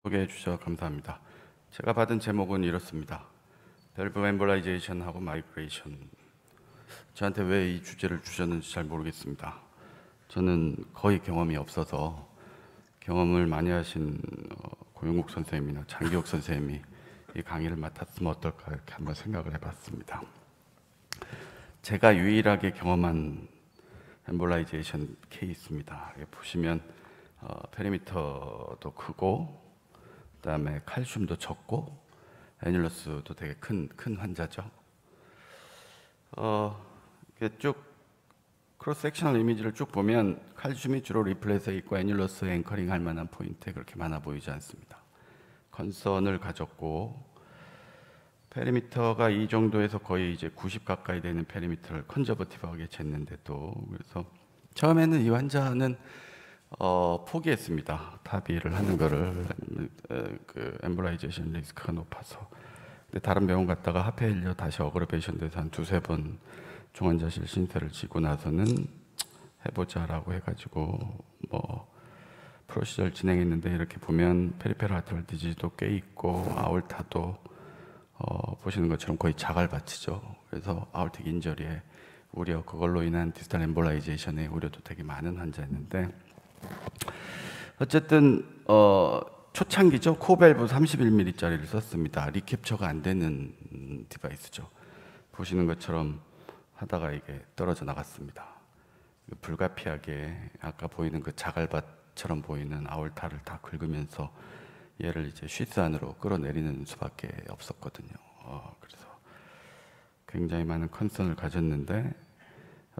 소개해 주셔서 감사합니다. 제가 받은 제목은 이렇습니다. 밸브 엠볼라이제이션하고 마이그레이션. 저한테 왜 이 주제를 주셨는지 잘 모르겠습니다. 저는 거의 경험이 없어서 경험을 많이 하신 고용국 선생님이나 장기옥 선생님이 이 강의를 맡았으면 어떨까 이렇게 한번 생각을 해봤습니다. 제가 유일하게 경험한 엠볼라이제이션 케이스입니다. 여기 보시면 페리미터도 크고 그다음에 칼슘도 적고 애뉴러스도 되게 큰 환자죠. 이렇게 쭉 크로스 섹셔널 이미지를 쭉 보면 칼슘이 주로 리플렛에 있고 애뉴러스 앵커링 할 만한 포인트에 그렇게 많아 보이지 않습니다. 컨선을 가졌고 페리미터가 이 정도에서 거의 이제 90 가까이 되는 페리미터를 컨저버티브하게 쟀는데 또 그래서 처음에는 이 환자는 포기했습니다. 타비를 하는 거를 그 엠볼라이제이션 리스크가 높아서. 근데 다른 병원 갔다가 하필 다시 어그러베이션 돼서 한 두세 번 중환자실 신세를 지고 나서는 해보자라고 해가지고 뭐 프로시저를 진행했는데 이렇게 보면 페리페럴 아트럴 디지도 꽤 있고 아올타도 보시는 것처럼 거의 자갈밭이죠. 그래서 아올틱 인저리에 우려, 그걸로 인한 디스탈 엠볼라이제이션의 우려도 되게 많은 환자였는데 어쨌든 초창기죠. 코밸브 31mm짜리를 썼습니다. 리캡처가 안 되는 디바이스죠. 보시는 것처럼 하다가 이게 떨어져 나갔습니다. 불가피하게 아까 보이는 그 자갈밭처럼 보이는 아올타를 다 긁으면서 얘를 이제 슈스 안으로 끌어내리는 수밖에 없었거든요. 그래서 굉장히 많은 컨선을 가졌는데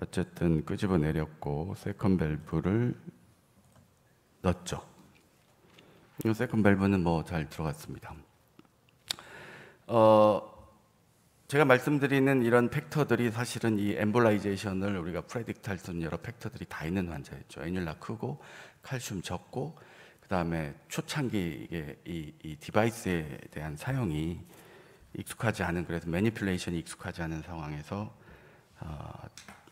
어쨌든 끄집어 내렸고 세컨 밸브를 넣었죠. 이 세컨 밸브는 뭐 잘 들어갔습니다. 제가 말씀드리는 이런 팩터들이 사실은 이 엠볼라이제이션을 우리가 프레딕트 할 수 있는 여러 팩터들이 다 있는 환자였죠. 애뉴라 크고 칼슘 적고 그다음에 초창기 이게 이 디바이스에 대한 사용이 익숙하지 않은, 그래서 매니플레이션이 익숙하지 않은 상황에서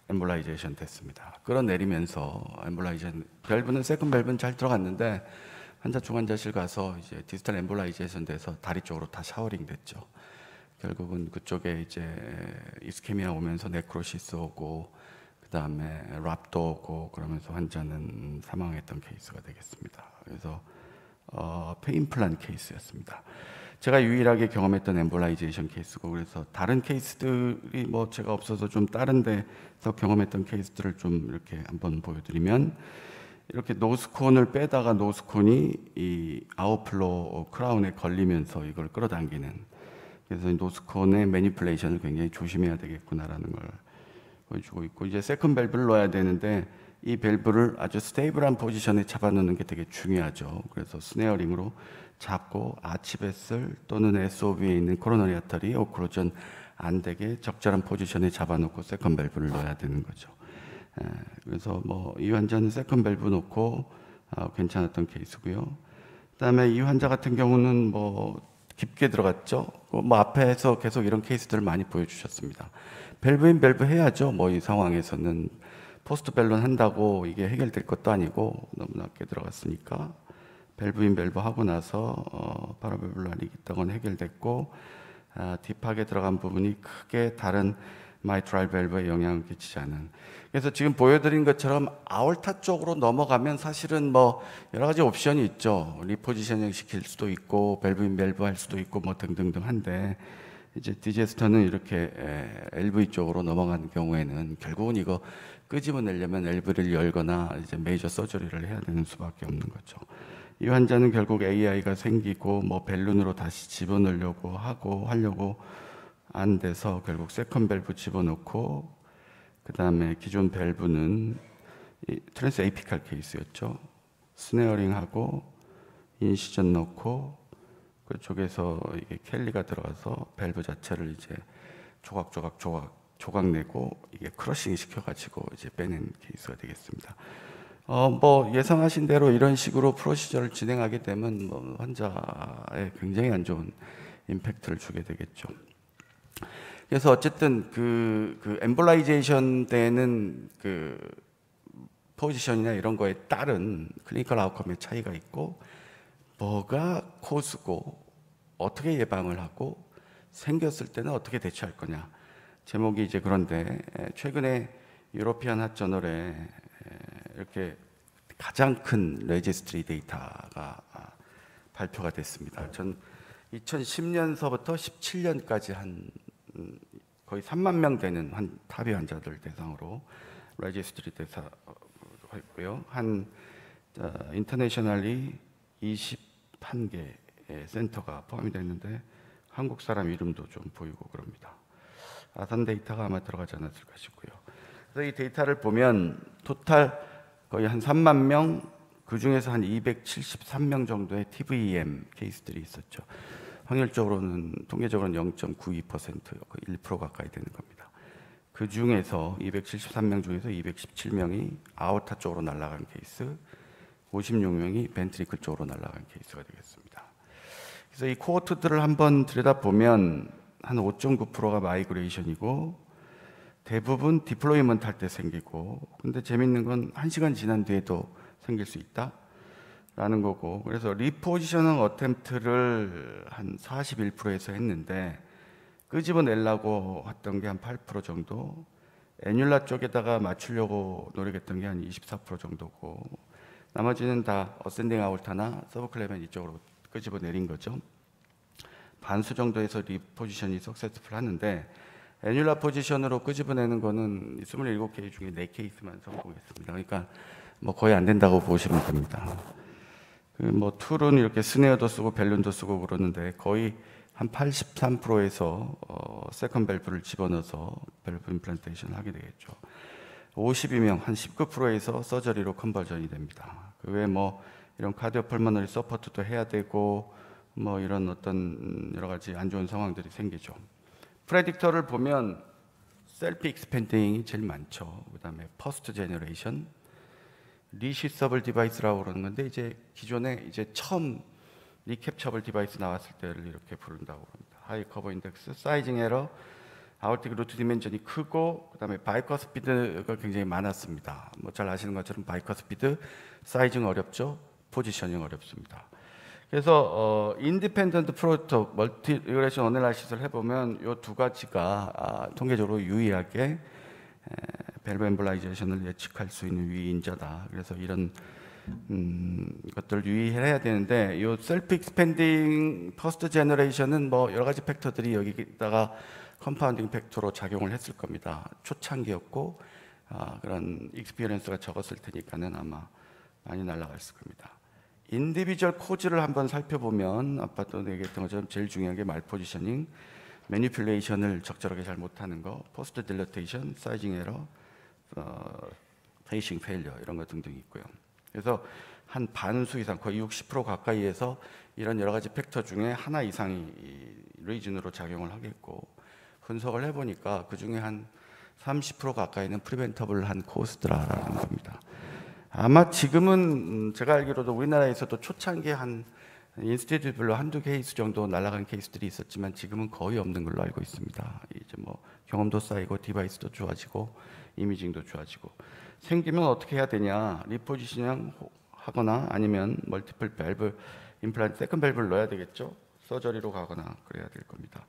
엠볼라이제이션 됐습니다. 끌어내리면서 엠볼라이제이션 밸브는 세컨 밸브는 잘 들어갔는데 환자 중환자실 가서 이제 디스탈 엠볼라이제이션 돼서 다리 쪽으로 다 샤워링 됐죠. 결국은 그쪽에 이제 이스케미아 오면서 네크로시스 오고 그다음에 랍도 오고 그러면서 환자는 사망했던 케이스가 되겠습니다. 그래서 페인플란 케이스였습니다. 제가 유일하게 경험했던 엠볼라이제이션 케이스고, 그래서 다른 케이스들이 뭐 제가 없어서 좀 다른 데서 경험했던 케이스들을 좀 이렇게 한번 보여드리면, 이렇게 노스콘을 빼다가 노스콘이 이 아웃플로 크라운에 걸리면서 이걸 끌어당기는, 그래서 노스콘의 매니플레이션을 굉장히 조심해야 되겠구나라는 걸 보여주고 있고, 이제 세컨 밸브를 넣어야 되는데 이 밸브를 아주 스테이블한 포지션에 잡아놓는 게 되게 중요하죠. 그래서 스네어링으로 잡고 아치베슬 또는 SOV에 있는 코로너리 아터리 오클루전 안 되게 적절한 포지션에 잡아놓고 세컨 밸브를 넣어야 되는 거죠. 그래서 뭐 이 환자는 세컨 밸브 놓고 괜찮았던 케이스고요. 그다음에 이 환자 같은 경우는 뭐 깊게 들어갔죠. 뭐 앞에서 계속 이런 케이스들을 많이 보여주셨습니다. 밸브인 밸브 해야죠. 뭐 이 상황에서는 포스트 밸론 한다고 이게 해결될 것도 아니고 너무 낮게 들어갔으니까 밸브인 밸브 하고 나서 파라밸브란이 있다고 해결됐고, 딥하게 들어간 부분이 크게 다른 마이트랄 밸브에 영향을 끼치지 않은. 그래서 지금 보여드린 것처럼 아올타 쪽으로 넘어가면 사실은 뭐 여러 가지 옵션이 있죠. 리포지셔닝 시킬 수도 있고 밸브인 밸브 할 수도 있고 뭐 등등등 한데, 이제 디제스터는 이렇게 LV 쪽으로 넘어가는 경우에는 결국은 이거 끄집어내려면 LV를 열거나 이제 메이저 서저리를 해야 되는 수밖에 없는 거죠. 이 환자는 결국 AI가 생기고 뭐 벨룬으로 다시 집어넣으려고 하려고 안 돼서 결국 세컨 밸브 집어넣고, 그 다음에 기존 밸브는 트랜스 에이피칼 케이스였죠. 스네어링하고 인시전 넣고 그쪽에서 이게 켈리가 들어가서 밸브 자체를 이제 조각 내고 이게 크러싱 시켜가지고 이제 빼낸 케이스가 되겠습니다. 뭐 예상하신 대로 이런 식으로 프로시저를 진행하게 되면 뭐 환자에 굉장히 안 좋은 임팩트를 주게 되겠죠. 그래서 어쨌든 그 엠볼라이제이션 때는 그 포지션이나 이런 거에 따른 클리니컬 아웃컴의 차이가 있고, 뭐가 코스고 어떻게 예방을 하고 생겼을 때는 어떻게 대처할 거냐. 제목이 이제 그런데 최근에 유로피안 핫저널에 이렇게 가장 큰 레지스트리 데이터가 발표가 됐습니다. 전 2010년서부터 17년까지 한 거의 3만 명 되는 타비 환자들 대상으로 레지스트리 데이터 했고요. 한 인터내셔널리 21개의 센터가 포함이 됐는데 한국 사람 이름도 좀 보이고 그럽니다. 아산 데이터가 아마 들어가지 않았을까 싶고요. 그래서 이 데이터를 보면 토탈 거의 한 3만 명, 그 중에서 한 273명 정도의 TVEM 케이스들이 있었죠. 확률적으로는 통계적으로는 0.92%, 거의 1% 가까이 되는 겁니다. 그 중에서 273명 중에서 217명이 아오타 쪽으로 날아간 케이스, 56명이 벤트리클 쪽으로 날아간 케이스가 되겠습니다. 그래서 이 코호트들을 한번 들여다보면 한 5.9%가 마이그레이션이고 대부분 디플로이먼트 할 때 생기고, 근데 재밌는 건 1시간 지난 뒤에도 생길 수 있다 라는 거고, 그래서 리포지셔닝 어템트를 한 41%에서 했는데 끄집어내려고 했던 게 한 8% 정도, 애뉴라 쪽에다가 맞추려고 노력했던 게 한 24% 정도고, 나머지는 다 어센딩 아울타나 서브클레멘 이쪽으로 끄집어내린 거죠. 반수 정도에서 리포지션이 석세스풀 하는데, 애뉴라 포지션으로 끄집어내는 거는 27케이스 중에 4케이스만 성공했습니다. 그러니까 뭐 거의 안 된다고 보시면 됩니다. 뭐 툴은 이렇게 스네어도 쓰고 벨룬도 쓰고 그러는데 거의 한 83%에서 세컨 밸브를 집어넣어서 밸브 임플란테이션을 하게 되겠죠. 52명, 한 19%에서 서저리로 컨버전이 됩니다. 그 외에 뭐 이런 카디오펄머너리 서포트도 해야 되고 뭐 이런 어떤 여러 가지 안 좋은 상황들이 생기죠. 프레딕터를 보면 셀피 익스펜딩이 제일 많죠. 그다음에 퍼스트 제너레이션, 리시서블 디바이스라고 그러는 건데, 이제 기존에 이제 처음 리캡처블 디바이스 나왔을 때를 이렇게 부른다고 합니다. 하이 커버 인덱스, 사이징 에러, 아울틱 루트 디멘전이 크고, 그다음에 바이커스피드가 굉장히 많았습니다. 뭐 잘 아시는 것처럼 바이커스피드, 사이징 어렵죠, 포지셔닝 어렵습니다. 그래서 인디펜던트 프로토 멀티 리그레션 어널라이시스를 해보면 이 두 가지가 통계적으로 유의하게 밸브 엠볼라이제이션을 예측할 수 있는 유의인자다. 그래서 이런 것들을 유의해야 되는데, 이 셀프 익스펜딩 퍼스트 제너레이션은 뭐 여러 가지 팩터들이 여기다가 컴파운딩 팩터로 작용을 했을 겁니다. 초창기였고 그런 익스피리언스가 적었을 테니까는 아마 많이 날아갔을 겁니다. 인디비주얼 코즈를 한번 살펴보면 아빠도 얘기했던 것처럼 제일 중요한 게 말포지셔닝, 매니플레이션을 적절하게 잘 못하는 거, 포스트 딜러테이션, 사이징 에러, 페이싱 페일리어 이런 거 등등 있고요. 그래서 한 반수 이상, 거의 60% 가까이에서 이런 여러 가지 팩터 중에 하나 이상이 리즌으로 작용을 하겠고, 분석을 해보니까 그 중에 한 30% 가까이는 프리벤터블한 코스트라는 겁니다. 아마 지금은 제가 알기로도 우리나라에서도 초창기에 한 인스티튜트별로 한두 케이스 정도 날아간 케이스들이 있었지만 지금은 거의 없는 걸로 알고 있습니다. 이제 뭐 경험도 쌓이고 디바이스도 좋아지고 이미징도 좋아지고, 생기면 어떻게 해야 되냐, 리포지셔닝 하거나 아니면 멀티플 밸브 임플란트 세컨 밸브를 넣어야 되겠죠. 서저리로 가거나 그래야 될 겁니다.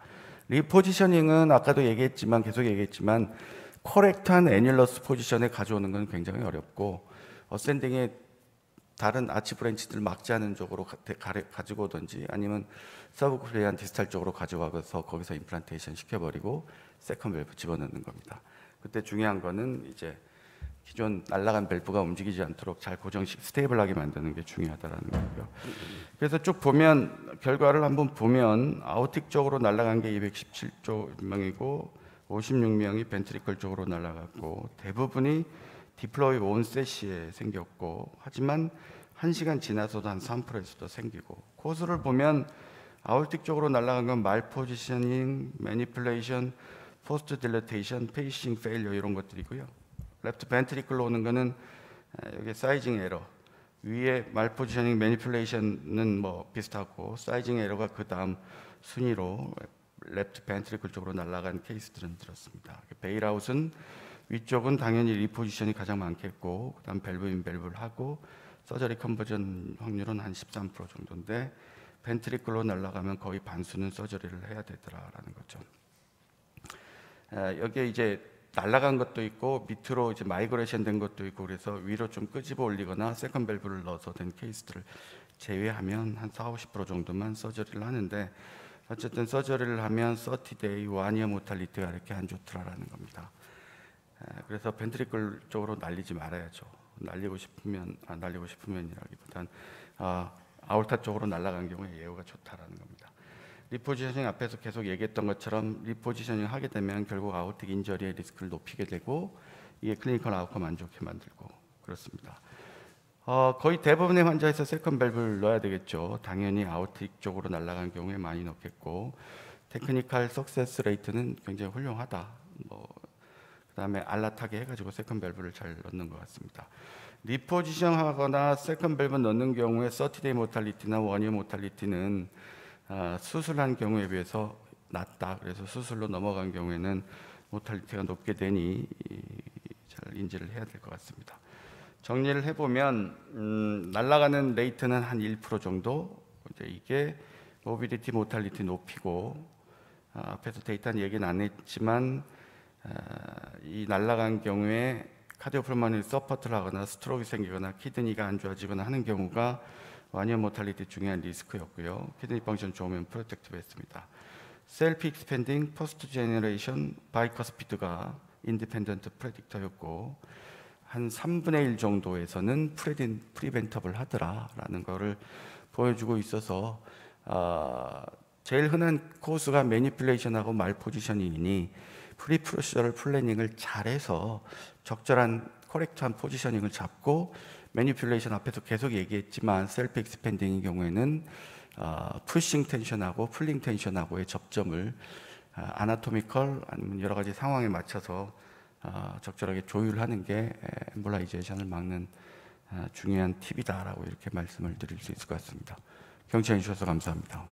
리포지셔닝은 아까도 얘기했지만 계속 얘기했지만 코렉트한 애뉴러스 포지션에 가져오는 건 굉장히 어렵고, 어센딩의 다른 아치 브랜치들을 막지 않은 쪽으로 가지고 오든지 아니면 서브클레이한 디스탈 쪽으로 가져와서 거기서 임플란테이션 시켜버리고 세컨 밸브 집어넣는 겁니다. 그때 중요한 거는 이제 기존 날아간 밸브가 움직이지 않도록 잘 고정식 스테이블하게 만드는 게 중요하다라는 거고요. 그래서 쭉 보면 결과를 한번 보면 아우틱 쪽으로 날아간 게 217명이고 56명이 벤트리클 쪽으로 날아갔고, 대부분이 디플로이 온 세시에 생겼고, 하지만 1시간 지나서도 한 3%에서도 생기고, 코스를 보면 아울틱 쪽으로 날아간 건 말포지셔닝, 매니플레이션, 포스트 딜러테이션, 페이싱 페일리어 이런 것들이고요. 레프트 벤트리클로 오는 거는 여기 사이징 에러, 위에 말포지셔닝, 매니플레이션은 뭐 비슷하고 사이징 에러가 그 다음 순위로 레프트 벤트리클 쪽으로 날아간 케이스들은 들었습니다. 베일아웃은 위쪽은 당연히 리포지션이 가장 많겠고, 그다음 밸브 인 밸브를 하고 서저리 컨버전 확률은 한 13% 정도인데 벤트리클로 날아가면 거의 반수는 서저리를 해야 되더라라는 거죠. 여기에 이제 날아간 것도 있고 밑으로 이제 마이그레이션 된 것도 있고 그래서 위로 좀 끄집어 올리거나 세컨 밸브를 넣어서 된 케이스들을 제외하면 한 40~50% 정도만 서저리를 하는데 어쨌든 서저리를 하면 30day 원이어 모탈리티가 이렇게 안 좋더라라는 겁니다. 그래서 벤트리클 쪽으로 날리지 말아야죠. 날리고 싶으면이라기보단 아orta 쪽으로 날아간 경우에 예후가 좋다라는 겁니다. 리포지셔닝 앞에서 계속 얘기했던 것처럼 리포지셔닝 하게 되면 결국 아오틱 인저리의 리스크를 높이게 되고 이게 클리니컬 아웃컴 안 좋게 만들고 그렇습니다. 거의 대부분의 환자에서 세컨 밸브를 넣어야 되겠죠. 당연히 아오틱 쪽으로 날아간 경우에 많이 넣겠고 테크니컬 석세스 레이트는 굉장히 훌륭하다. 그다음에 알라타게 해가지고 세컨 밸브를 잘 넣는 것 같습니다. 리포지션 하거나 세컨 밸브 넣는 경우에 30day 모탈리티나 원이어 모탈리티는 수술한 경우에 비해서 낮다. 그래서 수술로 넘어간 경우에는 모탈리티가 높게 되니 잘 인지를 해야 될 것 같습니다. 정리를 해보면 날아가는 레이트는 한 1% 정도. 이제 이게 모빌리티 모탈리티 높이고 앞에서 데이터는 얘기는 안 했지만 이 날아간 경우에 카디오풀모너리 서포트를 하거나 스트로크가 생기거나 키드니가 안 좋아지거나 하는 경우가 원이어 모탈리티 중요한 리스크였고요. 키드니 펑션 좋으면 프로텍티브 했습니다. 셀프 익스펜딩 포스트 제너레이션 바이커스피드가 인디펜던트 프레딕터였고 한 3분의 1 정도에서는 프리벤터블 하더라라는 거를 보여주고 있어서 제일 흔한 코스가 매니플레이션하고 말 포지셔닝이니 프리프로시저럴 플래닝을 잘해서 적절한 코렉트한 포지셔닝을 잡고 매니플레이션 앞에서 계속 얘기했지만 셀프 익스펜딩의 경우에는 푸싱 텐션하고 풀링 텐션하고의 접점을 아나토미컬 아니면 여러 가지 상황에 맞춰서 적절하게 조율하는 게 엠볼라이제이션을 막는 중요한 팁이다라고 이렇게 말씀을 드릴 수 있을 것 같습니다. 경청해 주셔서 감사합니다.